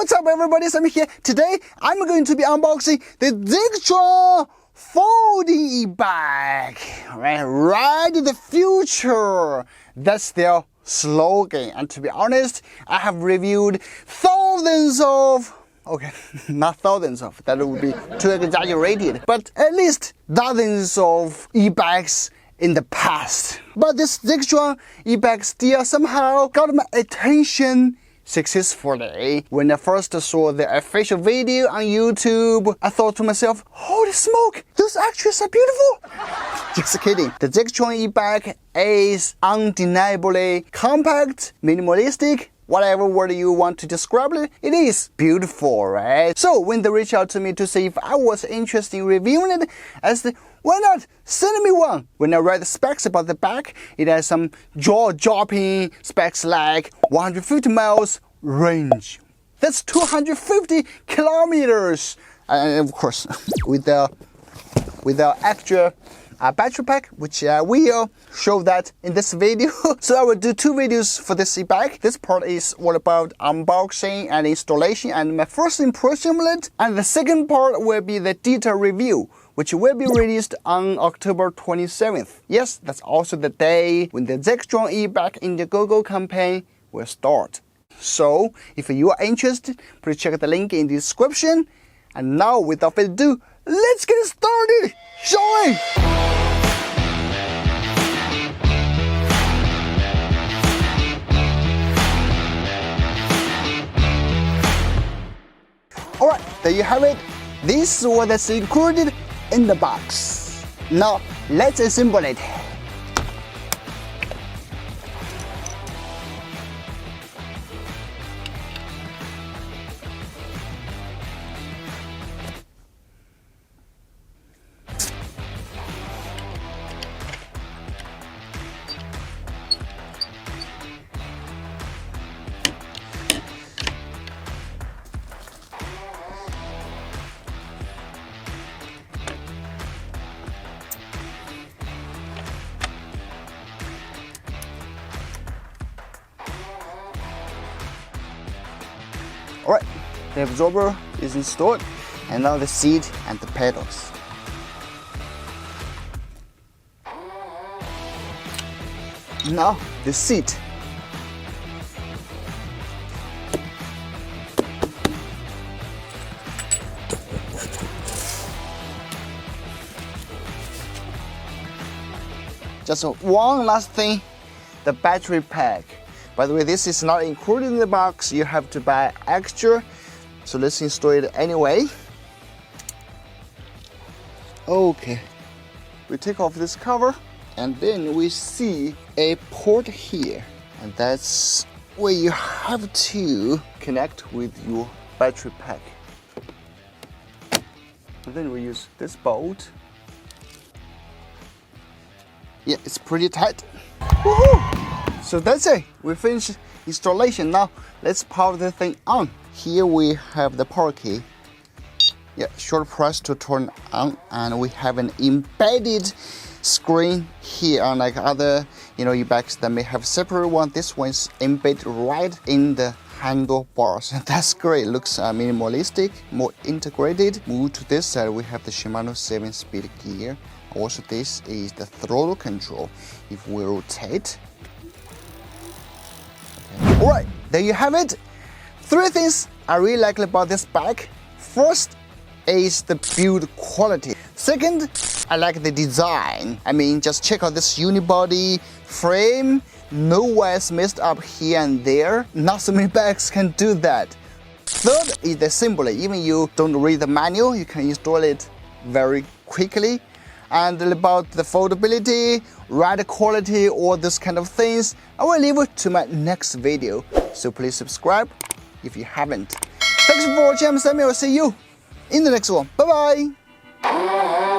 What's up everybody, Sami here. Today I'm going to be unboxing the Zectron folding e-bike. Ride the future. That's their slogan. And to be honest, I have reviewed thousands of, okay, not thousands of, that would be too exaggerated, but at least dozens of e-bikes in the past. But this Zectron e-bike still somehow got my attention successfully. When I first saw the official video on YouTube, I thought to myself, holy smoke, those actors are beautiful. Just kidding. The Zectron e-bike is undeniably compact, minimalistic, whatever word you want to describe it, it is beautiful, right? So when they reached out to me to see if I was interested in reviewing it, I said, why not send me one? When I read the specs about the bike, it has some jaw-dropping specs like 150 miles range. That's 250 kilometers. And of course, with the extra battery pack, which I will show that in this video. So I will do two videos for this e-bike. This part is all about unboxing and installation and my first impression of it. And the second part will be the detailed review, which will be released on October 27th. Yes, that's also the day when the Zectron e-bike Indiegogo campaign will start. So if you are interested, please check the link in the description. And now without further ado, let's get started, shall we? Alright, there you have it. This is what is included in the box. Now, let's assemble it. Alright, the absorber is installed, and now the seat and the pedals. Now the seat. Just one last thing, the battery pack. By the way, this is not included in the box, you have to buy extra. So let's install it anyway. Okay, we take off this cover and then we see a port here. And that's where you have to connect with your battery pack. And then we use this bolt. Yeah, it's pretty tight. Woohoo! So that's it, we finished installation. Now let's power the thing on. Here we have the power key. Yeah, short press to turn on, and we have an embedded screen here, unlike other e-bikes that may have separate one. This one's embedded right in the handlebars. That's great, looks minimalistic, more integrated. Move to this side, we have the Shimano 7-speed gear. Also, this is the throttle control. If we rotate, alright, there you have it. Three things I really like about this bike. First is the build quality. Second, I like the design. I mean, just check out this unibody frame. No wires messed up here and there. Not so many bikes can do that. Third is the assembly. Even you don't read the manual, you can install it very quickly. And about the foldability, ride quality, all those kind of things, I will leave it to my next video. So please subscribe if you haven't. Thanks for watching. I'm Sami. I'll see you in the next one. Bye bye.